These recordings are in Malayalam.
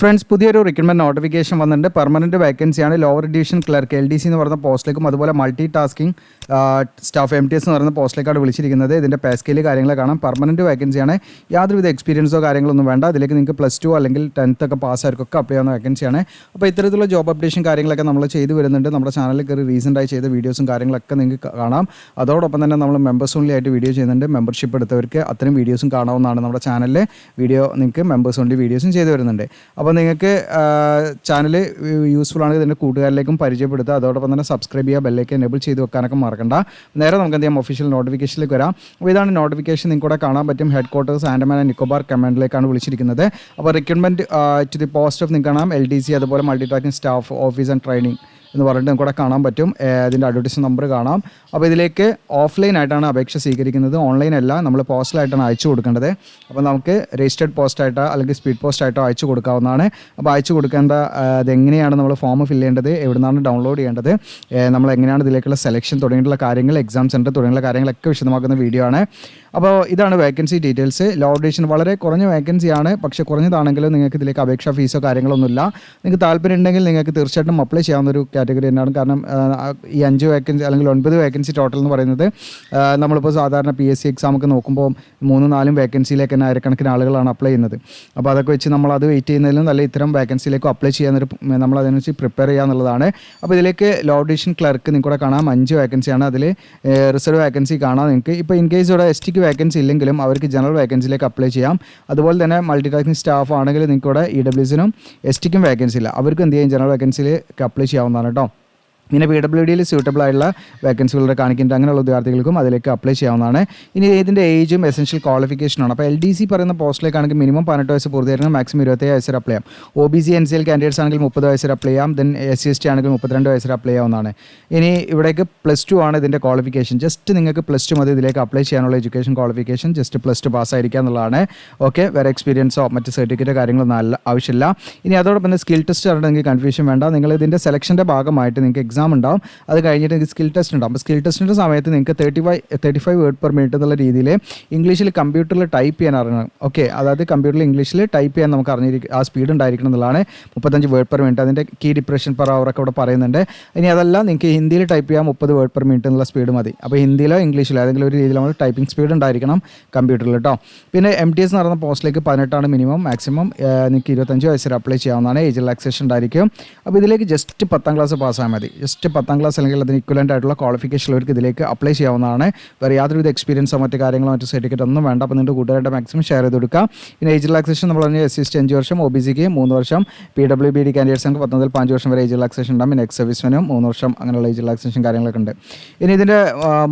ഫ്രണ്ട്സ്, പുതിയൊരു റിക്രൂട്ട്മെന്റ് നോട്ടിഫിക്കേഷൻ വന്നിട്ടുണ്ട്. പെർമനന്റ് വേക്കൻസിയാണ്. ലോവർ ഡിവിഷൻ ക്ലർക്ക് LDC എന്ന് പറയുന്ന പോസ്റ്റിലേക്കും അതുപോലെ മൾട്ടി ടാസ്കിംഗ് സ്റ്റാഫ് MTS എന്ന് പറയുന്ന പോസ്റ്റിലേക്കാണ് വിളിച്ചിരിക്കുന്നത്. ഇതിൻ്റെ പേ സ്കെയിൽ കാര്യങ്ങൾ കാണാം. പെർമനന്റ് വേക്കൻസിയാണ്. യാതൊരുവിധ എക്സ്പീരിയൻസോ കാര്യങ്ങളൊന്നും വേണ്ട. അതിലേക്ക് നിങ്ങൾക്ക് +2 അല്ലെങ്കിൽ 10th ഒക്കെ പാസ്സായവർക്കൊക്കെ അപ്ലൈ ചെയ്യുന്ന വേക്കൻസിയാണ്. അപ്പോൾ ഇത്തരത്തിലുള്ള ജോബ് അപ്ഡേഷൻ കാര്യങ്ങളൊക്കെ നമ്മൾ ചെയ്തു വരുന്നുണ്ട്. നമ്മുടെ ചാനലിൽ കയറി റീസെൻ്റായി ചെയ്ത വീഡിയോസും കാര്യങ്ങളൊക്കെ നിങ്ങൾക്ക് കാണാം. അതോടൊപ്പം തന്നെ നമ്മൾ മെമ്പേഴ്സ് ഓൺലി ആയിട്ട് വീഡിയോ ചെയ്യുന്നുണ്ട്. മെമ്പർഷിപ്പ് എടുത്തവർക്ക് അത്തരം വീഡിയോസും കാണാവുന്നതാണ്. നമ്മുടെ ചാനലിൽ വീഡിയോ നിങ്ങൾക്ക് മെമ്പേഴ്സ് ഓൺലി വീഡിയോസും ചെയ്തു വരുന്നുണ്ട്. അപ്പോൾ നിങ്ങൾക്ക് ചാനൽ യൂസ്ഫുൾ ആണെങ്കിൽ ഇതിൻ്റെ കൂട്ടുകാരിലേക്കും പരിചയപ്പെടുത്തുക. അതോടൊപ്പം തന്നെ സബ്സ്ക്രൈബ് ചെയ്യുക, ബെല്ലേക്ക് എനേബിൾ ചെയ്ത് വെക്കാനൊക്കെ മറക്കണ്ട. നേരെ നമുക്ക് എന്ത് ചെയ്യാം, ഒഫീഷ്യൽ നോട്ടിഫിക്കേഷനിലേക്ക് വരാം. അപ്പോൾ ഇതാണ് നോട്ടിഫിക്കേഷൻ. നിങ്ങൾക്ക് ഇവിടെ കാണാൻ പറ്റും. Headquarters Andaman and Nicobar കമാൻഡിലേക്കാണ് വിളിച്ചിരിക്കുന്നത്. അപ്പോൾ recruitment to the post of നിങ്ങൾക്ക് കാണാം LDC, അതുപോലെ multi tasking staff office and training എന്ന് പറഞ്ഞിട്ട് നമുക്ക് ഇവിടെ കാണാൻ പറ്റും. അതിൻ്റെ അഡ്വർടൈസ്മെൻറ്റ് നമ്പർ കാണാം. അപ്പോൾ ഇതിലേക്ക് ഓഫ്ലൈൻ ആയിട്ടാണ് അപേക്ഷ സ്വീകരിക്കുന്നത്, ഓൺലൈൻ അല്ല. നമ്മൾ പോസ്റ്റലായിട്ടാണ് അയച്ചു കൊടുക്കേണ്ടത്. അപ്പോൾ നമുക്ക് രജിസ്റ്റേർഡ് പോസ്റ്റായിട്ടോ അല്ലെങ്കിൽ സ്പീഡ് പോസ്റ്റായിട്ടോ അയച്ചു കൊടുക്കാവുന്നതാണ്. അപ്പോൾ അയച്ചു കൊടുക്കേണ്ട അതെങ്ങനെയാണ് നമ്മൾ ഫോം ഫില്ല് ചെയ്യേണ്ടത്, എവിടെ നിന്നാണ് ഡൗൺലോഡ് ചെയ്യേണ്ടത്, നമ്മൾ എങ്ങനെയാണ് ഇതിലേക്കുള്ള സെലക്ഷൻ തുടങ്ങിയിട്ടുള്ള കാര്യങ്ങൾ, എക്സാം സെൻറ്റർ തുടങ്ങിയുള്ള കാര്യങ്ങളൊക്കെ വിശദമാക്കുന്ന വീഡിയോ ആണ്. അപ്പോൾ ഇതാണ് വേക്കൻസി ഡീറ്റെയിൽസ്. ലോവർ ഡിവിഷൻ വളരെ കുറഞ്ഞ വേക്കൻസിയാണ്. പക്ഷേ കുറഞ്ഞതാണെങ്കിലും നിങ്ങൾക്ക് ഇതിലേക്ക് അപേക്ഷാ ഫീസോ കാര്യങ്ങളൊന്നുമില്ല. നിങ്ങൾക്ക് താല്പര്യം ഉണ്ടെങ്കിൽ നിങ്ങൾക്ക് തീർച്ചയായിട്ടും അപ്ലൈ ചെയ്യാവുന്നൊരു കാറ്റഗറി തന്നെയാണ്. കാരണം ഈ 5 വേക്കൻസി അല്ലെങ്കിൽ 9 വേക്കൻസി ടോട്ടൽ എന്ന് പറയുന്നത് നമ്മളിപ്പോൾ സാധാരണ PSC എക്സാമൊക്കെ നോക്കുമ്പോൾ 3-4 വേക്കൻസിയിലേക്ക് തന്നെ ആയിരക്കണക്കിന് ആളുകളാണ് അപ്ലൈ ചെയ്യുന്നത്. അപ്പോൾ അതൊക്കെ വെച്ച് നമ്മളത് വെയിറ്റ് ചെയ്യുന്നതിലും നല്ല ഇത്തരം വേക്കൻസിയിലേക്ക് അപ്ലൈ ചെയ്യാനൊരു നമ്മളതിനനുസരിച്ച് പ്രിപ്പയർ ചെയ്യുക എന്നുള്ളതാണ്. അപ്പോൾ ഇതിലേക്ക് ലോവർ ഡിവിഷൻ ക്ലർക്ക് നിങ്ങൾക്ക് കാണാം 5 വേക്കൻസിയാണ്. അതിൽ റിസർവ് വേക്കൻസി കാണാം നിങ്ങൾക്ക്. ഇപ്പോൾ ഇൻ കേസ് ഇവിടെ STക്ക് വേക്കൻസി ഇല്ലെങ്കിലും അവർക്ക് ജനറൽ വേക്കൻസിയിലേക്ക് അപ്ലൈ ചെയ്യാം. അതുപോലെ തന്നെ മൾട്ടി ടാസ്കിംഗ് സ്റ്റാഫ് ആണെങ്കിൽ നിങ്ങൾക്ക് ഇവിടെ EWSനും STക്കും വേക്കൻസി ഇല്ല. അവർക്ക് എന്ത് ചെയ്യും, ജനറൽ വേക്കൻസിയിലേക്ക് അപ്ലൈ ചെയ്യാവുന്നതാണ് കേട്ടോ. പിന്നെ PWDയിൽ സ്യൂട്ടബിൾ ആയിട്ടുള്ള വേക്കൻസികളുടെ കാണിക്കുന്നുണ്ട്. അങ്ങനെയുള്ള വിദ്യാർത്ഥികൾക്കും അതിലേക്ക് അപ്ലൈ ചെയ്യാവുന്നതാണ്. ഇനി ഇതിൻ്റെ ഏജും എസെൻഷ്യൽ ക്വാളിഫിക്കേഷനാണ്. അപ്പോൾ LDC പറയുന്ന പോസ്റ്റിലേക്കാണെങ്കിൽ മിനിമം 18 വയസ്സ് പൂർത്തിയായിരിക്കണം, മാക്സിമം 27 വയസ്സ് അപ്ലൈ ചെയ്യാം. OBC NCL കാൻഡിഡേറ്റ്സ് ആണെങ്കിൽ 30 വയസ്സിൽ അപ്ലൈ ചെയ്യാം. ദെൻ SC/ST ആണെങ്കിൽ 32 വയസ്സിൽ അപ്ലൈ ചെയ്യാവുന്നതാണ്. ഇനി ഇവിടേക്ക് +2 ആണ് ഇതിൻ്റെ ക്വാളിഫിക്കേഷൻ. ജസ്റ്റ് നിങ്ങൾക്ക് +2 മതി ഇതിലേക്ക് അപ്ലൈ ചെയ്യാനുള്ള എഡ്യൂക്കേഷൻ ക്വാളിഫിക്കേഷൻ. ജസ്റ്റ് +2 പാസ്സായിരിക്കുക എന്നുള്ളതാണ്. ഓക്കെ, വേറെ എക്സ്പീരിയൻസോ മറ്റ് സർട്ടിഫിക്കറ്റോ കാര്യങ്ങളൊന്നും ആവശ്യമില്ല. ഇനി അതോടൊപ്പം തന്നെ സ്കിൽ ടെസ്റ്റ് ആയിട്ട് നിങ്ങൾക്ക് കൺഫ്യൂഷൻ വേണ്ട. നിങ്ങൾ ഇതിൻ്റെ സെലക്ഷൻ്റെ ഭാഗമായിട്ട് നിങ്ങൾക്ക് എക്സാം ഉണ്ടാവും. അത് കഴിഞ്ഞിട്ട് നിങ്ങൾക്ക് സ്കിൽ ടെസ്റ്റ് ഉണ്ടാവും. അപ്പോൾ സ്കിൽ ടെസ്റ്റിൻ്റെ സമയത്ത് നിങ്ങൾക്ക് 35 വേർഡ് പെർ മിനിറ്റ് എന്നുള്ള രീതിയിൽ ഇംഗ്ലീഷിൽ കമ്പ്യൂട്ടറിൽ ടൈപ്പ് ചെയ്യാൻ അറിയണം. ഓക്കെ, അതായത് കമ്പ്യൂട്ടറിൽ ഇംഗ്ലീഷിൽ ടൈപ്പ് ചെയ്യാൻ നമുക്ക് ആ സ്പീഡ് ഉണ്ടായിരിക്കണം എന്നുള്ളതാണ്. 35 വേർഡ് പെർ മിനിറ്റ്. അതിൻ്റെ കീ ഡിപ്രഷൻ പെർ അവർ ഒക്കെ ഇവിടെ പറയുന്നുണ്ട്. ഇനി അതല്ല, നിങ്ങൾക്ക് ഹിന്ദിയിൽ ടൈപ്പ് ചെയ്യാൻ 30 വേർഡ് പെർ മിനിറ്റ് എന്നുള്ള സ്പീഡ് മതി. അപ്പോൾ ഹിന്ദിയിലോ ഇംഗ്ലീഷിലോ ഏതെങ്കിലും ഒരു രീതിയിൽ നമ്മൾ ടൈപ്പിംഗ് സ്പീഡ് ഉണ്ടായിരിക്കണം കമ്പ്യൂട്ടറിൽ കേട്ടോ. പിന്നെ MTS എന്ന് പറയുന്ന പോസ്റ്റിലേക്ക് 18 മിനിമം, മാക്സിമം നിങ്ങൾക്ക് 25 വയസ്സിൽ അപ്ലൈ ചെയ്യാവുന്നതാണ്. ഏജ് റിലാക്സേഷൻ ഉണ്ടായിരിക്കും. അപ്പോൾ ഇതിലേക്ക് ജസ്റ്റ് 10ാം ക്ലാസ് പാസ്സായാൽ മതി. ജസ്റ്റ് 10ാം ക്ലാസ് അല്ലെങ്കിൽ അതിന് ഇക്വലൻ്റ് ആയിട്ടുള്ള ക്വാളിഫിക്കേഷൻ ഉള്ളവർക്ക് ഇതിലേക്ക് അപ്ലൈ ചെയ്യാവുന്നതാണ്. വേറെ യാതൊരുവിധ എക്സ്പീരിയൻസോ മറ്റു കാര്യങ്ങളോ മറ്റു സർട്ടിഫിക്കറ്റ് ഒന്നും വേണ്ട. അപ്പോൾ നിങ്ങളുടെ കൂട്ടുകാരുടെ മാക്സിമം ഷെയർ ചെയ്ത് കൊടുക്കുക. പിന്നെ ഏജ് റിലാക്സേഷൻ നമ്മൾ പറഞ്ഞാൽ SC/ST 5 വർഷം, OBCക്ക് 3 വർഷം, PWBD കാൻഡിഡേറ്റ്സിന് 10 മുതൽ 5 വർഷം വരെ ഏജ് റിലാക്സേഷൻ ഉണ്ടാകും. പിന്നെ എക്സ് സർവീസ്മെനും 3 വർഷം അങ്ങനെയുള്ള ഏജ് റിലാക്സേഷൻ കാര്യങ്ങളൊക്കെ ഉണ്ട്. ഇനി ഇതിൻ്റെ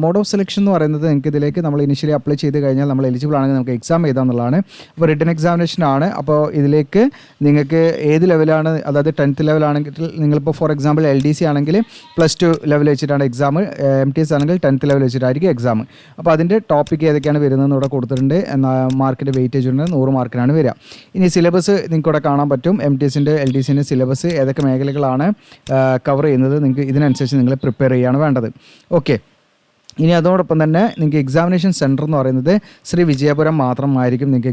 മോഡ് ഓഫ് സെലക്ഷൻ എന്ന് പറയുന്നത് നിങ്ങൾക്ക് ഇതിലേക്ക് നമ്മൾ ഇനിഷ്യലി അപ്ലൈ ചെയ്ത് കഴിഞ്ഞാൽ നമ്മൾ എലിജിബിൾ ആണെങ്കിൽ നമുക്ക് എക്സാം എഴുതാമെന്നുള്ളതാണ്. അപ്പോൾ റിട്ടൺ എക്സാമിനേഷൻ ആണ്. അപ്പോൾ ഇതിലേക്ക് നിങ്ങൾക്ക് ഏത് ലെവലാണ്, അതായത് 10th ലെവലാണെങ്കിൽ നിങ്ങളിപ്പോൾ ഫോർ എക്സാമ്പിൾ LDC ആണെങ്കിൽ +2 ലെവൽ വെച്ചിട്ടാണ് എക്സാം. MTS ആണെങ്കിൽ 10th ലെവൽ വെച്ചിട്ടായിരിക്കും എക്സാം. അപ്പോൾ അതിൻ്റെ ടോപ്പിക്ക് ഏതൊക്കെയാണ് വരുന്നതെന്ന് ഇവിടെ കൊടുത്തിട്ടുണ്ട്. മാർക്കിൻ്റെ വെയിറ്റേജ് ഉണ്ട്, 100 മാർക്കിനാണ് വരിക. ഇനി സിലബസ് നിങ്ങൾക്ക് ഇവിടെ കാണാൻ പറ്റും. MTSൻ്റെ LDCൻ്റെ സിലബസ് ഏതൊക്കെ മേഖലകളാണ് കവർ ചെയ്യുന്നത്, നിങ്ങൾക്ക് ഇതിനനുസരിച്ച് നിങ്ങൾ പ്രിപ്പയർ ചെയ്യുകയാണ് വേണ്ടത്. ഓക്കെ, ഇനി അതോടൊപ്പം തന്നെ നിങ്ങൾക്ക് എക്സാമിനേഷൻ സെൻറ്റർ എന്ന് പറയുന്നത് ശ്രീ വിജയപുരം മാത്രമായിരിക്കും നിങ്ങൾക്ക്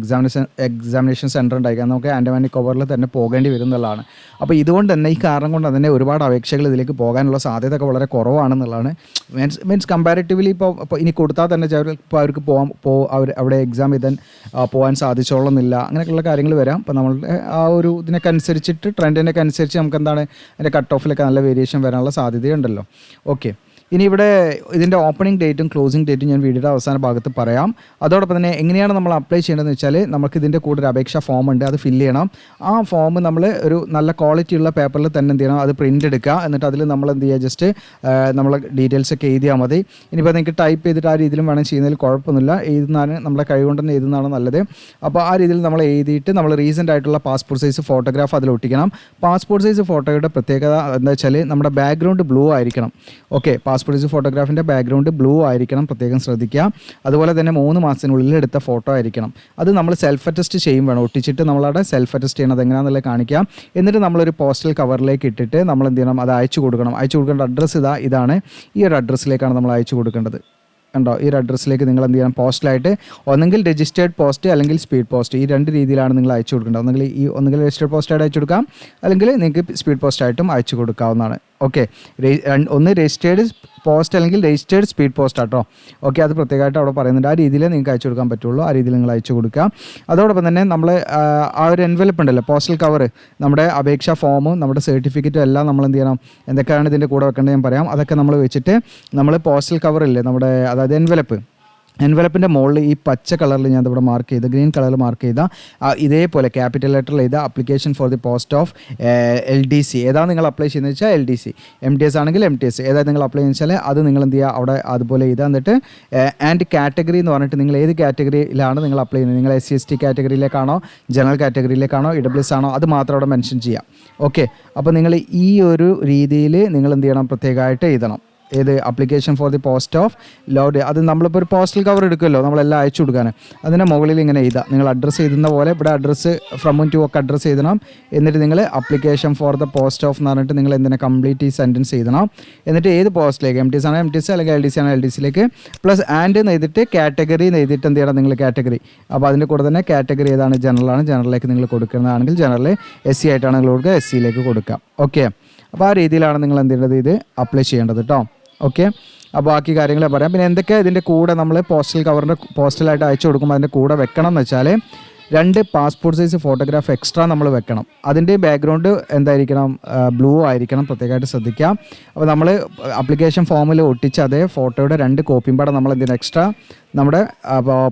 എക്സാമിനേഷൻ സെൻറ്റർ ഉണ്ടായിരിക്കുക. നമുക്ക് ആൻഡമാൻ നിക്കോബാറിൽ തന്നെ പോകേണ്ടി വരും എന്നുള്ളതാണ്. അപ്പോൾ ഇതുകൊണ്ട് തന്നെ, ഈ കാരണം കൊണ്ട് തന്നെ ഒരുപാട് അപേക്ഷകൾ ഇതിലേക്ക് പോകാനുള്ള സാധ്യത ഒക്കെ വളരെ കുറവാണെന്നുള്ളതാണ്. മീൻസ് കമ്പാരിറ്റീവ്ലി ഇപ്പോൾ ഇനി കൊടുത്താൽ തന്നെ ഇപ്പോൾ അവർക്ക് അവിടെ എക്സാം എഴുതാൻ പോകാൻ സാധിച്ചോളുന്നില്ല. അങ്ങനെയൊക്കെയുള്ള കാര്യങ്ങൾ വരാം. അപ്പോൾ നമ്മളുടെ ആ ഒരു ഇതിനൊക്കെ അനുസരിച്ചിട്ട്, ട്രെൻഡിനൊക്കെ അനുസരിച്ച് നമുക്ക് എന്താണ് അതിൻ്റെ കട്ട് ഓഫിലൊക്കെ നല്ല വേരിയേഷൻ വരാനുള്ള സാധ്യതയുണ്ടല്ലോ. ഓക്കെ, ഇനി ഇവിടെ ഇതിൻ്റെ ഓപ്പണിംഗ് ഡേറ്റും ക്ലോസിംഗ് ഡേറ്റും ഞാൻ വീഡിയോയുടെ അവസാന ഭാഗത്ത് പറയാം. അതോടൊപ്പം തന്നെ എങ്ങനെയാണ് നമ്മൾ അപ്ലൈ ചെയ്യേണ്ടതെന്ന് വെച്ചാൽ, നമുക്ക് ഇതിൻ്റെ കൂടെ ഒരു അപേക്ഷാ ഫോം ഉണ്ട്, അത് ഫില്ല് ചെയ്യണം. ആ ഫോം നമ്മൾ ഒരു നല്ല ക്വാളിറ്റിയുള്ള പേപ്പറിൽ തന്നെ എന്ത് ചെയ്യണം, അത് പ്രിൻ്റ് എടുക്കുക. എന്നിട്ട് അതിൽ നമ്മൾ എന്ത് ചെയ്യുക, ജസ്റ്റ് നമ്മൾ ഡീറ്റെയിൽസ് ഒക്കെ എഴുതിയാൽ മതി. ഇനിയിപ്പോൾ നിങ്ങൾക്ക് ടൈപ്പ് ചെയ്തിട്ട് ആ രീതിയിലും വേണം ചെയ്യുന്നതിൽ കുഴപ്പമൊന്നുമില്ല. എഴുതുന്നതാണ് നമ്മുടെ കഴിവുകൊണ്ട് തന്നെ എഴുതുന്നതാണ് നല്ലത്. അപ്പോൾ ആ രീതിയിൽ നമ്മൾ എഴുതിയിട്ട് നമ്മൾ റീസെൻ്റ് ആയിട്ടുള്ള പാസ്പോർട്ട് സൈസ് ഫോട്ടോഗ്രാഫ് അതിൽ ഒട്ടിക്കണം. പാസ്പോർട്ട് സൈസ് ഫോട്ടോയുടെ പ്രത്യേകത എന്താ വെച്ചാൽ നമ്മുടെ ബാക്ക്ഗ്രൗണ്ട് ബ്ലൂ ആയിരിക്കണം. ഓക്കെ, പാസ്പോർട്ട് സൈസ് ഫോട്ടോഗ്രാഫിൻ്റെ ബാക്ക്ഗ്രൗണ്ട് ബ്ലൂ ആയിരിക്കണം, പ്രത്യേകം ശ്രദ്ധിക്കുക. അതുപോലെ തന്നെ 3 മാസത്തിനുള്ളിൽ എടുത്ത ഫോട്ടോ ആയിരിക്കണം. അത് നമ്മൾ സെൽഫ് അറ്റസ്റ്റ് ചെയ്യും വേണം. ഒട്ടിച്ചിട്ട് നമ്മളവിടെ സെൽഫ് അറ്റസ്റ്റ് ചെയ്യണം. അതെങ്ങനെയാണെന്നുള്ളത് കാണിക്കാം. എന്നിട്ട് നമ്മളൊരു പോസ്റ്റൽ കവറിലേക്ക് ഇട്ടിട്ട് നമ്മൾ എന്ത് ചെയ്യണം, അത് അയച്ചു കൊടുക്കണം. അയച്ചു കൊടുക്കേണ്ട അഡ്രസ്സ് ഇതാണ്. ഈ ഒരു അഡ്രസ്സിലേക്കാണ് നമ്മൾ അയച്ചു കൊടുക്കേണ്ടത്. ഉണ്ടോ ഈ ഒരു അഡ്രസ്സിലേക്ക് നിങ്ങൾ എന്ത് ചെയ്യണം പോസ്റ്റലായിട്ട് ഒന്നെങ്കിൽ രജിസ്റ്റേർഡ് പോസ്റ്റ് അല്ലെങ്കിൽ സ്പീഡ് പോസ്റ്റ് ഈ രണ്ട് രീതിയിലാണ് നിങ്ങൾ അയച്ചു കൊടുക്കേണ്ടത് ഒന്നുകിൽ രജിസ്റ്റേർഡ് പോസ്റ്റായിട്ട് അയച്ചു കൊടുക്കാം അല്ലെങ്കിൽ നിങ്ങൾക്ക് സ്പീഡ് പോസ്റ്റായിട്ടും അയച്ചു കൊടുക്കാവുന്നതാണ് ഓക്കെ ഒന്ന് രജിസ്റ്റേർഡ് പോസ്റ്റ് അല്ലെങ്കിൽ രജിസ്റ്റേർഡ് സ്പീഡ് പോസ്റ്റ് ആട്ടോ ഓക്കെ അത് പ്രത്യേകമായിട്ട് അവിടെ പറയുന്നുണ്ട് ആ രീതിയിൽ നിങ്ങൾക്ക് അയച്ചു കൊടുക്കാൻ പറ്റുള്ളൂ ആ രീതിയിൽ നിങ്ങൾ അയച്ചു കൊടുക്കുക അതോടൊപ്പം തന്നെ നമ്മൾ ആ ഒരു എൻവലപ്പ് ഉണ്ടല്ലോ പോസ്റ്റൽ കവർ നമ്മുടെ അപേക്ഷാ ഫോമും നമ്മുടെ സർട്ടിഫിക്കറ്റും എല്ലാം നമ്മൾ എന്ത് ചെയ്യണം എന്തൊക്കെയാണ് ഇതിൻ്റെ കൂടെ വെക്കേണ്ടത് ഞാൻ പറയാം അതൊക്കെ നമ്മൾ വെച്ചിട്ട് നമ്മൾ പോസ്റ്റൽ കവറില്ലേ നമ്മുടെ അതായത് എൻവലപ്പിൻ്റെ മുകളിൽ ഈ പച്ച കളറിൽ ഞാൻ ഇവിടെ മാർക്ക് ചെയ്ത് ഗ്രീൻ കളറിൽ മാർക്ക് ചെയ്ത ഇതേപോലെ ക്യാപിറ്റൽ ലെറ്ററിൽ ചെയ്ത application for the post of LDC ഏതാണ് നിങ്ങൾ അപ്ലൈ ചെയ്യുന്നത് വെച്ചാൽ LDC MTS ആണെങ്കിൽ MTS ഏതായത് നിങ്ങൾ അപ്ലൈ ചെയ്യുന്നത് വെച്ചാൽ അത് നിങ്ങൾ എന്ത് ചെയ്യുക അവിടെ അതുപോലെ ചെയ്താൽ എന്നിട്ട് ആൻഡ് കാറ്റഗറി എന്ന് പറഞ്ഞിട്ട് നിങ്ങൾ ഏത് കാറ്റഗറിയിലാണ് നിങ്ങൾ അപ്ലൈ ചെയ്യുന്നത് നിങ്ങൾ SC/ST കാറ്റഗറിയിലേക്കാണോ ജനറൽ കാറ്റഗറിയിലേക്കാണോ EWS ആണോ അത് മാത്രം അവിടെ മെൻഷൻ ചെയ്യാം ഓക്കെ അപ്പോൾ നിങ്ങൾ ഈ ഒരു രീതിയിൽ നിങ്ങൾ എന്ത് ചെയ്യണം പ്രത്യേകമായിട്ട് എഴുതണം ഏത് application for the post of load അത് നമ്മളിപ്പോൾ ഒരു പോസ്റ്റൽ കവർ എടുക്കുമല്ലോ നമ്മളെല്ലാം അയച്ചു കൊടുക്കാൻ അതിൻ്റെ മുകളിൽ ഇങ്ങനെ എഴുതുക നിങ്ങൾ അഡ്രസ്സ് എഴുതുന്ന പോലെ ഇവിടെ അഡ്രസ്സ് ഫ്രം ടു ഒക്കെ അഡ്രസ്സ് എഴുതണം എന്നിട്ട് നിങ്ങൾ application for the post of എന്ന് പറഞ്ഞിട്ട് നിങ്ങൾ എന്തിനാ കംപ്ലീറ്റ് ഈ സെൻറ്റൻസ് എഴുതണം എന്നിട്ട് ഏത് പോസ്റ്റിലേക്ക് MTS ആണോ MTS അല്ലെങ്കിൽ LDC ആണോ LDCയിലേക്ക് പ്ലസ് ആൻഡ് എന്ന് എഴുതിയിട്ട് കാറ്റഗറി എന്ന് എഴുതിയിട്ട് എന്ത് ചെയ്യണം നിങ്ങൾ കാറ്റഗറി അപ്പോൾ അതിൻ്റെ കൂടെ തന്നെ കാറ്റഗറി ഏതാണ് ജനറലാണ് ജനറലിലേക്ക് നിങ്ങൾ കൊടുക്കുന്നതാണെങ്കിൽ ജനറൽ SC ആയിട്ടാണ് നിങ്ങൾ കൊടുക്കുക SCയിലേക്ക് കൊടുക്കുക ഓക്കെ അപ്പോൾ ആ രീതിയിലാണ് നിങ്ങൾ എന്ത് ചെയ്യേണ്ടത് ഇത് അപ്ലൈ ചെയ്യേണ്ടത് കേട്ടോ ഓക്കെ അപ്പോൾ ബാക്കി കാര്യങ്ങൾ പറയാം പിന്നെ എന്തൊക്കെ ഇതിൻ്റെ കൂടെ നമ്മൾ പോസ്റ്റലായിട്ട് അയച്ചു കൊടുക്കുമ്പോൾ അതിൻ്റെ കൂടെ വെക്കണം എന്ന് വെച്ചാൽ 2 പാസ്പോർട്ട് സൈസ് ഫോട്ടോഗ്രാഫ് എക്സ്ട്രാ നമ്മൾ വെക്കണം അതിൻ്റെ ബാക്ക്ഗ്രൗണ്ട് എന്തായിരിക്കണം ബ്ലൂ ആയിരിക്കണം പ്രത്യേകമായിട്ട് ശ്രദ്ധിക്കാം അപ്പോൾ നമ്മൾ ആപ്ലിക്കേഷൻ ഫോമിൽ ഒട്ടിച്ച് അതേ ഫോട്ടോയുടെ 2 കോപ്പിയും പാടെ നമ്മൾ എന്തിനാ എക്സ്ട്രാ നമ്മുടെ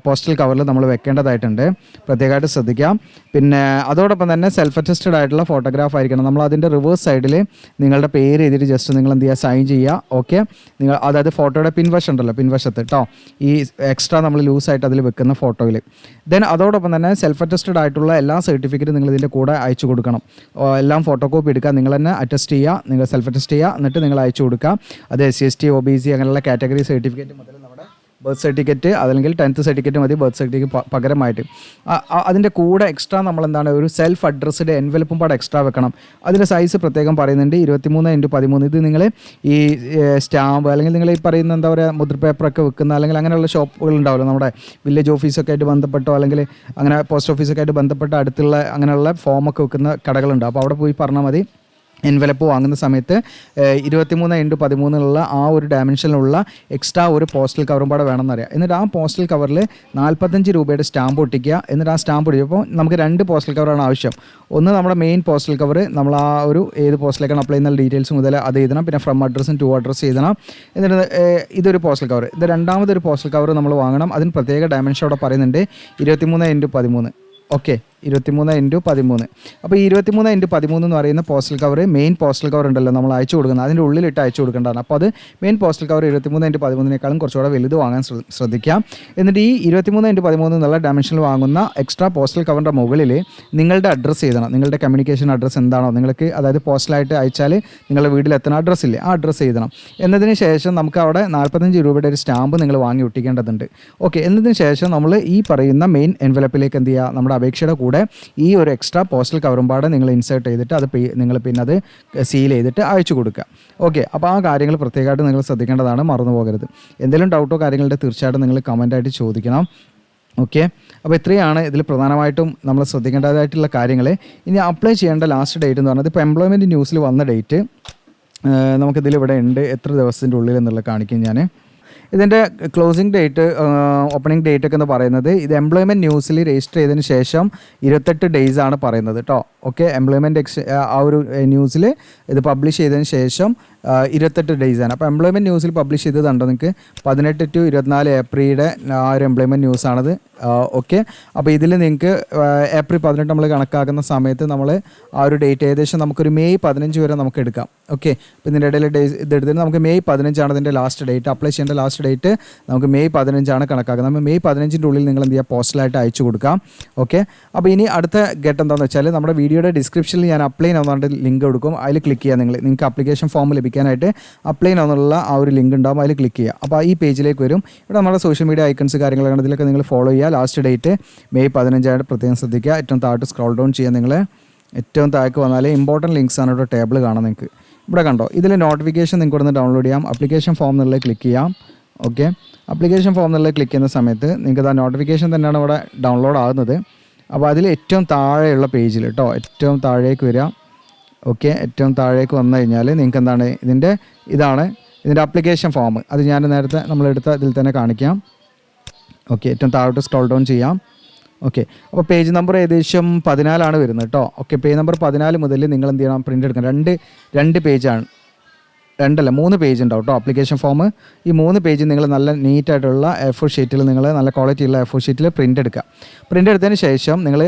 പോസ്റ്റൽ കവറിൽ നമ്മൾ വെക്കേണ്ടതായിട്ടുണ്ട് പ്രത്യേകമായിട്ട് ശ്രദ്ധിക്കാം പിന്നെ അതോടൊപ്പം തന്നെ സെൽഫ് അറ്റസ്റ്റഡ് ആയിട്ടുള്ള ഫോട്ടോഗ്രാഫ് ആയിരിക്കണം നമ്മൾ അതിൻ്റെ റിവേഴ്സ് സൈഡിൽ നിങ്ങളുടെ പേര് എഴുതിയിട്ട് ജസ്റ്റ് നിങ്ങൾ എന്ത് ചെയ്യുക സൈൻ ചെയ്യുക ഓക്കെ നിങ്ങൾ അതായത് ഫോട്ടോയുടെ പിൻവശം ഉണ്ടല്ലോ പിൻവശത്ത് കേട്ടോ ഈ എക്സ്ട്രാ നമ്മൾ ലൂസായിട്ട് അതിൽ വെക്കുന്ന ഫോട്ടോയിൽ ദെൻ അതോടൊപ്പം തന്നെ സെൽഫ് അറ്റസ്റ്റഡ് ആയിട്ടുള്ള എല്ലാ സർട്ടിഫിക്കറ്റും നിങ്ങൾ ഇതിൻ്റെ കൂടെ അയച്ചു കൊടുക്കണം എല്ലാം ഫോട്ടോ കോപ്പി എടുക്കുക നിങ്ങൾ തന്നെ അറ്റസ്റ്റ് ചെയ്യുക നിങ്ങൾ സെൽഫ് അറ്റസ്റ്റ് ചെയ്യുക എന്നിട്ട് നിങ്ങൾ അയച്ചു കൊടുക്കുക അത് SC/ST OBC അങ്ങനെയുള്ള കാറ്റഗറി സർട്ടിഫിക്കറ്റ് മുതൽ നമ്മുടെ ബർത്ത് സർട്ടിഫിക്കറ്റ് അല്ലെങ്കിൽ 10th സർട്ടിഫിക്കറ്റ് മതി ബർത്ത് സർട്ടിഫിക്കറ്റ് പകരമായിട്ട് അതിൻ്റെ കൂടെ എക്സ്ട്രാ നമ്മളെന്താണ് ഒരു സെൽഫ് അഡ്രസ്ഡ് എൻവലപ്പും പാടെ എക്സ്ട്രാ വെക്കണം അതിൻ്റെ സൈസ് പ്രത്യേകം പറയുന്നുണ്ട് 23x13 ഇത് നിങ്ങൾ ഈ സ്റ്റാമ്പ് അല്ലെങ്കിൽ നിങ്ങൾ ഈ പറയുന്ന എന്താ പറയുക മുദ്ര പേപ്പറൊക്കെ വെക്കുന്ന അല്ലെങ്കിൽ അങ്ങനെയുള്ള ഷോപ്പുകൾ ഉണ്ടാവുമല്ലോ നമ്മുടെ വില്ലേജ് ഓഫീസൊക്കെ ആയിട്ട് ബന്ധപ്പെട്ടോ അല്ലെങ്കിൽ അങ്ങനെ പോസ്റ്റ് ഓഫീസൊക്കെ ആയിട്ട് ബന്ധപ്പെട്ട അടുത്തുള്ള അങ്ങനെയുള്ള ഫോമൊക്കെ വെക്കുന്ന കടകളുണ്ട് അപ്പോൾ അവിടെ പോയി പറഞ്ഞാൽ മതി എൻവലപ്പ് വാങ്ങുന്ന സമയത്ത് 23x13 ആ ഒരു ഡയമെൻഷനിലുള്ള എക്സ്ട്രാ ഒരു പോസ്റ്റൽ കവറും പാടെ വേണമെന്നറിയാം എന്നിട്ട് ആ പോസ്റ്റൽ കവറിൽ 45 രൂപയുടെ സ്റ്റാമ്പ് ഒട്ടിക്കുക എന്നിട്ട് ആ സ്റ്റാമ്പ് ഒട്ടിക്കുമ്പോൾ നമുക്ക് 2 പോസ്റ്റൽ കവറാണ് ആവശ്യം ഒന്ന് നമ്മുടെ മെയിൻ പോസ്റ്റൽ കവർ നമ്മൾ ആ ഒരു ഏത് പോസ്റ്റിലേക്കാണ് അപ്ലൈ ചെയ്യുന്ന ഡീറ്റെയിൽസ് മുതൽ അത് എഴുതണം പിന്നെ ഫ്രം അഡ്രസ്സും ടു അഡ്രസ്സ് എഴുതണം എന്നിട്ട് ഇതൊരു പോസ്റ്റൽ കവർ ഇത് രണ്ടാമതൊരു പോസ്റ്റൽ കവർ നമ്മൾ വാങ്ങണം അതിന് പ്രത്യേക ഡയമെൻഷൻ അവിടെ പറയുന്നുണ്ട് 23x13 ഓക്കെ 23x13 അപ്പോൾ ഈ 23x13 എന്ന് പറയുന്ന postal cover main postal cover ഉണ്ടല്ലോ നമ്മൾ അയച്ചു കൊടുക്കുന്നത് അതിൻ്റെ ഉള്ളിലിട്ട് അയച്ചു കൊടുക്കേണ്ടതാണ് അപ്പോൾ അത് മെയിൻ പോസ്റ്റൽ കവർ 23x13 കുറച്ചുകൂടെ വലുത് വാങ്ങാൻ ശ്രദ്ധിക്കാം എന്നിട്ട് ഈ 23x13 എന്നുള്ള ഡയമെൻഷനിൽ വാങ്ങുന്ന എക്സ്ട്രാ പോസ്റ്റൽ കവറിൻ്റെ മുകളിൽ നിങ്ങളുടെ അഡ്രസ്സ് എഴുതണം നിങ്ങളുടെ കമ്മ്യൂണിക്കേഷൻ അഡ്രസ്സ് എന്താണോ നിങ്ങൾക്ക് അതായത് പോസ്റ്റലായിട്ട് അയച്ചാൽ നിങ്ങളുടെ വീട്ടിൽ എത്തുന്ന അഡ്രസ്സ് ഇല്ലേ ആ അഡ്രസ്സ് എഴുതണം എന്നതിന് ശേഷം നമുക്ക് അവിടെ 45 രൂപയുടെ ഒരു സ്റ്റാമ്പ് നിങ്ങൾ വാങ്ങി ഒട്ടിക്കേണ്ടതുണ്ട് ഓക്കെ എന്നതിന് ശേഷം നമ്മൾ ഈ പറയുന്ന മെയിൻ എൻവലപ്പിലേക്ക് എന്ത് ചെയ്യുക നമ്മുടെ അപേക്ഷയുടെ കൂടെ ഈ ഒരു എക്സ്ട്രാ പോസ്റ്റൽ കവറും പാടെ നിങ്ങൾ ഇൻസേർട്ട് ചെയ്തിട്ട് അത് നിങ്ങൾ പിന്നെ അത് സീൽ ചെയ്തിട്ട് അയച്ചു കൊടുക്കുക ഓക്കെ അപ്പോൾ ആ കാര്യങ്ങൾ പ്രത്യേകമായിട്ട് നിങ്ങൾ ശ്രദ്ധിക്കേണ്ടതാണ് മറന്നു പോകരുത് എന്തെങ്കിലും ഡൗട്ടോ കാര്യങ്ങളുടെ തീർച്ചയായിട്ടും നിങ്ങൾ കമൻ്റായിട്ട് ചോദിക്കണം ഓക്കെ അപ്പോൾ ഇത്രയാണ് ഇതിൽ പ്രധാനമായിട്ടും നമ്മൾ ശ്രദ്ധിക്കേണ്ടതായിട്ടുള്ള കാര്യങ്ങൾ ഇനി അപ്ലൈ ചെയ്യേണ്ട ലാസ്റ്റ് ഡേറ്റ് എന്ന് പറഞ്ഞത് ഇപ്പോൾ എംപ്ലോയ്മെൻറ്റ് ന്യൂസിൽ വന്ന ഡേറ്റ് നമുക്കിതിൽ ഇവിടെ ഉണ്ട് എത്ര ദിവസത്തിൻ്റെ ഉള്ളിൽ എന്നുള്ള കാണിക്കും ഞാൻ ഇതിൻ്റെ ക്ലോസിംഗ് ഡേറ്റ് ഓപ്പണിംഗ് ഡേറ്റ് ഒക്കെ എന്ന് പറയുന്നത് ഇത് എംപ്ലോയ്മെൻറ്റ് ന്യൂസിൽ രജിസ്റ്റർ ചെയ്തതിന് ശേഷം 28 ഡേയ്സ് ആണ് പറയുന്നത് കേട്ടോ ഓക്കെ എംപ്ലോയ്മെൻറ്റ് ആ ഒരു ന്യൂസിൽ ഇത് പബ്ലിഷ് ചെയ്തതിന് ശേഷം 28 ഡേയ്സ് ആണ് അപ്പോൾ എംപ്ലോയ്മെൻറ്റ് ന്യൂസിൽ പബ്ലിഷ് ചെയ്തതുണ്ടോ നിങ്ങൾക്ക് 18 to 24 ഏപ്രിലിയുടെ ആ ഒരു എംപ്ലോയ്മെൻറ്റ് ന്യൂസാണത് ഓക്കെ അപ്പോൾ ഇതിൽ നിങ്ങൾക്ക് ഏപ്രിൽ 18 നമ്മൾ കണക്കാക്കുന്ന സമയത്ത് നമ്മൾ ആ ഒരു ഡേറ്റ് ഏകദേശം നമുക്കൊരു മെയ് 15 വരെ നമുക്ക് എടുക്കാം ഓക്കെ അപ്പോൾ ഇതിൻ്റെ ഇടയിൽ ഇതെടുത്തിട്ട് നമുക്ക് മെയ് 15 ആണ് ഇതിൻ്റെ ലാസ്റ്റ് ഡേറ്റ് അപ്ലൈ ചെയ്യേണ്ട ലാസ്റ്റ് ഡേറ്റ് നമുക്ക് മെയ് 15 ആണ് കണക്കാക്കുന്നത് നമ്മൾ മെയ് 15 ഉള്ളിൽ നിങ്ങൾ എന്ത് ചെയ്യുക പോസ്റ്റലായിട്ട് അയച്ചു കൊടുക്കാം ഓക്കെ അപ്പോൾ ഇനി അടുത്ത ഘട്ടം എന്താണെന്ന് വെച്ചാൽ നമ്മുടെ വീഡിയോയുടെ ഡിസ്ക്രിപ്ഷനിൽ ഞാൻ അപ്ലൈ ചെയ്യാവുന്ന ലിങ്ക് കൊടുക്കും അതിൽ ക്ലിക്ക് ചെയ്യുക നിങ്ങൾക്ക് ആപ്ലിക്കേഷൻ ഫോം ലഭിക്കാനായിട്ട് അപ്ലൈ ചെയ്യാനുള്ള ആ ഒരു ലിങ്ക് ഉണ്ടാകും അതിൽ ക്ലിക്ക് ചെയ്യുക അപ്പോൾ ഈ പേജിലേക്ക് വരും ഇവിടെ നമ്മുടെ സോഷ്യൽ മീഡിയ ഐക്കൺസ് കാര്യങ്ങളാണ് ഇതിലൊക്കെ നിങ്ങൾ ഫോളോ ചെയ്യുക ലാസ്റ്റ് ഡേറ്റ് മെയ് 15 ആയിട്ട് പ്രത്യേകം ശ്രദ്ധിക്കുക ഏറ്റവും താഴോട്ട് സ്ക്രോൾ ഡൗൺ ചെയ്യുക നിങ്ങൾ ഏറ്റവും താഴേക്ക് വന്നാൽ ഇമ്പോർട്ടൻറ്റ് ലിങ്ക്സ് ആണ് ഇവിടെ ടേബിൾ കാണാം നിങ്ങൾക്ക് ഇവിടെ കണ്ടോ ഇതിൽ നോട്ടിഫിക്കേഷൻ നിങ്ങൾക്ക് ഇവിടെ നിന്ന് ഡൗൺലോഡ് ചെയ്യാം ആപ്ലിക്കേഷൻ ഫോം എന്നുള്ളത് ക്ലിക്ക് ചെയ്യാം ഓക്കെ, ആപ്ലിക്കേഷൻ ഫോം എന്നുള്ളത് ക്ലിക്ക് ചെയ്യുന്ന സമയത്ത് നിങ്ങൾക്ക് ആ നോട്ടിഫിക്കേഷൻ തന്നെയാണ് ഇവിടെ ഡൗൺലോഡ് ആകുന്നത്. അപ്പോൾ അതിൽ ഏറ്റവും താഴെയുള്ള പേജിൽ കേട്ടോ, ഏറ്റവും താഴേക്ക് വരിക. ഓക്കെ, ഏറ്റവും താഴേക്ക് വന്നു കഴിഞ്ഞാൽ നിങ്ങൾക്ക് എന്താണ് ഇതാണ് ഇതിൻ്റെ ആപ്ലിക്കേഷൻ ഫോം. അത് ഞാൻ നേരത്തെ നമ്മളെടുത്ത ഇതിൽ തന്നെ കാണിക്കാം. ഓക്കെ, ഏറ്റവും താഴോട്ട് സ്ക്രോൾ ഡൗൺ ചെയ്യാം. ഓക്കെ, അപ്പോൾ പേജ് നമ്പർ ഏകദേശം 14 വരുന്നത് കേട്ടോ. ഓക്കെ, പേജ് നമ്പർ 14 മുതൽ നിങ്ങൾ എന്ത് ചെയ്യണം, പ്രിൻ്റ് എടുക്കണം. രണ്ട് പേജാണ്, 3 പേജ് ഉണ്ടാവും കേട്ടോ ആപ്ലിക്കേഷൻ ഫോം. ഈ 3 പേജ് നിങ്ങൾ നല്ല നീറ്റായിട്ടുള്ള A4 ഷീറ്റിൽ നിങ്ങൾ നല്ല ക്വാളിറ്റിയുള്ള A4 ഷീറ്റിൽ പ്രിൻ്റ് എടുക്കുക. പ്രിൻ്റ് എടുത്തതിന് ശേഷം നിങ്ങൾ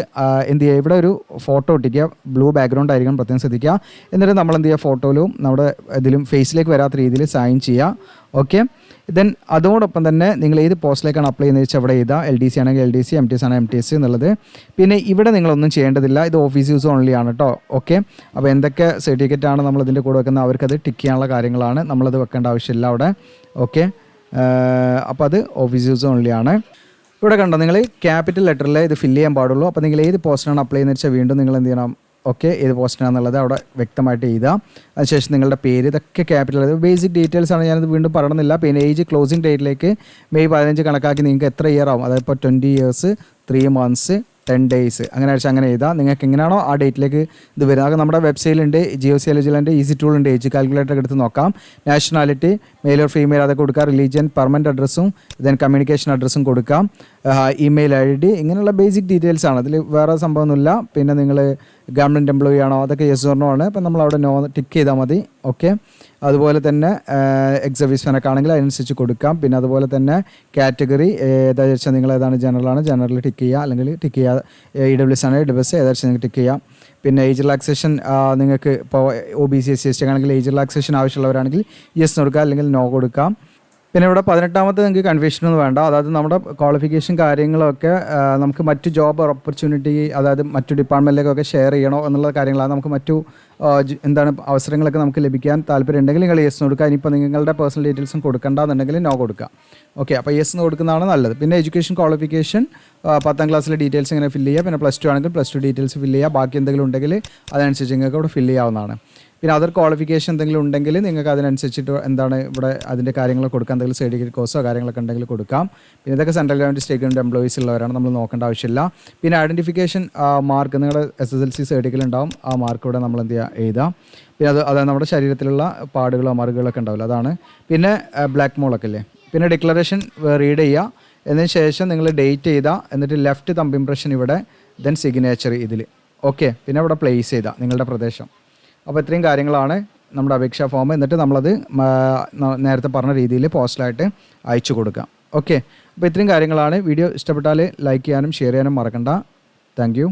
എന്ത് ചെയ്യുക, ഇവിടെ ഒരു ഫോട്ടോ ഒട്ടിക്കുക. ബ്ലൂ ബാക്ക്ഗ്രൗണ്ട് ആയിരിക്കണം, പ്രത്യേകം ശ്രദ്ധിക്കുക. എന്നിട്ട് നമ്മൾ എന്ത് ചെയ്യുക, ഫോട്ടോയിലും നമ്മുടെ ഇതിലും ഫേസിലേക്ക് വരാത്ത രീതിയിൽ സൈൻ ചെയ്യുക. ഓക്കെ, ദെൻ അതോടൊപ്പം തന്നെ നിങ്ങൾ ഏത് പോസ്റ്റിലേക്കാണ് അപ്ലൈ ചെയ്യുന്നത് വെച്ചാൽ അവിടെ ചെയ്താൽ LDC ആണെങ്കിൽ LDC, MTS ആണെങ്കിൽ MTS എന്നുള്ളത്. പിന്നെ ഇവിടെ നിങ്ങളൊന്നും ചെയ്യേണ്ടതില്ല, ഇത് ഓഫീസ് യൂസ് ഓൺലി ആണ് കേട്ടോ. ഓക്കെ, അപ്പോൾ എന്തൊക്കെ സർട്ടിഫിക്കറ്റാണ് നമ്മളിതിൻ്റെ കൂടെ വെക്കുന്നത് അവർക്കത് ടിക്ക് ചെയ്യാനുള്ള കാര്യങ്ങളാണ്, നമ്മളത് വെക്കേണ്ട ആവശ്യമില്ല അവിടെ. ഓക്കെ, അപ്പോൾ അത് ഓഫീസ് യൂസ് ഓൺലി ആണ്. ഇവിടെ കണ്ടോ, നിങ്ങൾ ക്യാപിറ്റൽ ലെറ്ററിൽ ഇത് ഫില്ല് ചെയ്യാൻ പാടുള്ളൂ. അപ്പോൾ നിങ്ങൾ ഏത് പോസ്റ്റിനാണ് അപ്ലൈ ചെയ്യുന്നത് വെച്ചാൽ വീണ്ടും നിങ്ങൾ എന്ത് ചെയ്യണം, ഓക്കെ, ഏത് പോസ്റ്റിനാണെന്നുള്ളത് അവിടെ വ്യക്തമായിട്ട് എഴുതുക. അതിനുശേഷം നിങ്ങളുടെ പേര്, ഇതൊക്കെ ക്യാപിറ്റൽ, ബേസിക് ഡീറ്റെയിൽസ് ആണ്, ഞാനത് വീണ്ടും പറയണമെന്നില്ല. പിന്നെ ഏജ് ക്ലോസിംഗ് ഡേറ്റിലേക്ക് മെയ് 15 കണക്കാക്കി നിങ്ങൾക്ക് എത്ര ഇയർ ആവും, അതായത് ഇപ്പോൾ 20 years 3 months 10 days അങ്ങനെ വെച്ചാൽ അങ്ങനെ എഴുതാം. നിങ്ങൾക്ക് എങ്ങനെയാണോ ആ ഡേറ്റിലേക്ക് ഇത് വരുന്നത്. അത് നമ്മുടെ വെബ്സൈറ്റിലുണ്ട്, GOC എലിജിബിലിൻ്റെ ഈസി ടൂൾ ഉണ്ട്. ഏജ് കാൽക്കുലേറ്റർ എടുത്ത് നോക്കാം. നാഷണാലിറ്റി, മെയിൽ ഓർ ഫീമെയിൽ അതൊക്കെ കൊടുക്കുക. റിലീജിയൻ, പെർമനൻറ്റ് അഡ്രസ്സും ദെൻ കമ്മ്യൂണിക്കേഷൻ അഡ്രസ്സും കൊടുക്കാം. ഇമെയിൽ ID, ഇങ്ങനെയുള്ള ബേസിക് ഡീറ്റെയിൽസ് ആണ്. അതിൽ വേറെ സംഭവമൊന്നുമില്ല. പിന്നെ നിങ്ങൾ ഗവൺമെൻറ് എംപ്ലോയി ആണോ, അതൊക്കെ യെസ് ഓർ നോ ആണ്. അപ്പം നമ്മളവിടെ നോ ടിക്ക് ചെയ്താൽ മതി. ഓക്കെ, അതുപോലെ തന്നെ എക്സ് സർവീസ്മാനൊക്കെ ആണെങ്കിൽ അതിനനുസരിച്ച് കൊടുക്കാം. പിന്നെ അതുപോലെ തന്നെ കാറ്റഗറി ഏതാ വെച്ചാൽ നിങ്ങൾ ഏതാണ്, ജനറലാണ്, ജനറൽ ടിക്ക് ചെയ്യുക, അല്ലെങ്കിൽ ടിക്ക് ചെയ്യുക. EWS ആണ്, EWS ഏതാ വെച്ചാൽ നിങ്ങൾക്ക് ടിക്ക് ചെയ്യാം. പിന്നെ ഏജ് റിലാക്സേഷൻ നിങ്ങൾക്ക് ഇപ്പോൾ OBC SC ആണെങ്കിൽ ഏജ് റിലാക്സേഷൻ ആവശ്യമുള്ളവരാണെങ്കിൽ യെസ് കൊടുക്കുക, അല്ലെങ്കിൽ നോ കൊടുക്കാം. പിന്നെ ഇവിടെ 18ാമത്തെ നിങ്ങൾക്ക് കൺഫ്യൂഷനൊന്നും വേണ്ട. അതായത് നമ്മുടെ ക്വാളിഫിക്കേഷൻ കാര്യങ്ങളൊക്കെ നമുക്ക് മറ്റു ജോബ് ഓപ്പർച്യൂണിറ്റി, അതായത് മറ്റു ഡിപ്പാർട്ട്മെൻറ്റിലേക്കൊക്കെ ഷെയർ ചെയ്യണോ എന്നുള്ള കാര്യങ്ങളാണ്. നമുക്ക് മറ്റു അവസരങ്ങളൊക്കെ നമുക്ക് ലഭിക്കാൻ താല്പര്യം ഉണ്ടെങ്കിൽ നിങ്ങൾ യെസ് കൊടുക്കുക. ഇനിയിപ്പോൾ നിങ്ങളുടെ പേഴ്സണൽ ഡീറ്റെയിൽസും കൊടുക്കേണ്ടതെന്നുണ്ടെങ്കിൽ നോ കൊടുക്കുക. ഓക്കെ, അപ്പോൾ യെസ് കൊടുക്കുന്നതാണ് നല്ലത്. പിന്നെ എഡ്യൂക്കേഷൻ ക്വാളിഫിക്കേഷൻ 10ാം ക്ലാസ്സിലെ ഡീറ്റെയിൽസ് ഇങ്ങനെ ഫില്ല് ചെയ്യുക. പിന്നെ +2 ആണെങ്കിൽ +2 ഡീറ്റെയിൽസ് ഫില്ല് ചെയ്യുക. ബാക്കി എന്തെങ്കിലും ഉണ്ടെങ്കിൽ അതനുസരിച്ച് നിങ്ങൾക്ക് ഇവിടെ ഫില്ല് ചെയ്യാവുന്നതാണ്. പിന്നെ അതർ ക്വാളിഫിക്കേഷൻ എന്തെങ്കിലും ഉണ്ടെങ്കിൽ നിങ്ങൾക്ക് അതിനനുസരിച്ചിട്ട് എന്താണ് ഇവിടെ അതിൻ്റെ കാര്യങ്ങൾ കൊടുക്കാം. എന്തെങ്കിലും സർട്ടിഫിക്കറ്റ് കോഴ്സോ കാര്യങ്ങളൊക്കെ ഉണ്ടെങ്കിൽ കൊടുക്കാം. പിന്നെ ഇതൊക്കെ central government, state government employees ഉള്ളവരാണ്, നമ്മൾ നോക്കേണ്ട ആവശ്യമില്ല. പിന്നെ ഐഡൻറ്റിഫിക്കേഷൻ മാർക്ക്, നിങ്ങളുടെ SSLC സർട്ടിഫിക്കറ്റ് ഉണ്ടാവും, ആ മാർക്ക് ഇവിടെ നമ്മൾ എന്ത് ചെയ്യുക, എഴുതാം. പിന്നെ അത് നമ്മുടെ ശരീരത്തിലുള്ള പാടുകളോ മാർക്കുകളൊക്കെ ഉണ്ടാവില്ല, അതാണ്. പിന്നെ ബ്ലാക്ക് മോളൊക്കെ ഇല്ലേ. പിന്നെ ഡിക്ലറേഷൻ റീഡ് ചെയ്യുക. എന്നതിന് ശേഷം നിങ്ങൾ ഡേറ്റ് ചെയ്താൽ, എന്നിട്ട് ലെഫ്റ്റ് തമ്പ് ഇംപ്രഷൻ ഇവിടെ, ദെൻ സിഗ്നേച്ചർ ഇതിൽ. ഓക്കെ, പിന്നെ ഇവിടെ പ്ലേസ് ചെയ്താൽ നിങ്ങളുടെ പ്രദേശം. അപ്പോൾ ഇത്രയും കാര്യങ്ങളാണ് നമ്മുടെ അപേക്ഷാ ഫോം. എന്നിട്ട് നമ്മളത് നേരത്തെ പറഞ്ഞ രീതിയിൽ പോസ്റ്റലായിട്ട് അയച്ചു കൊടുക്കാം. ഓക്കെ, അപ്പോൾ ഇത്രയും കാര്യങ്ങളാണ്. വീഡിയോ ഇഷ്ടപ്പെട്ടാൽ ലൈക്ക് ചെയ്യാനും ഷെയർ ചെയ്യാനും മറക്കണ്ട. Thank you.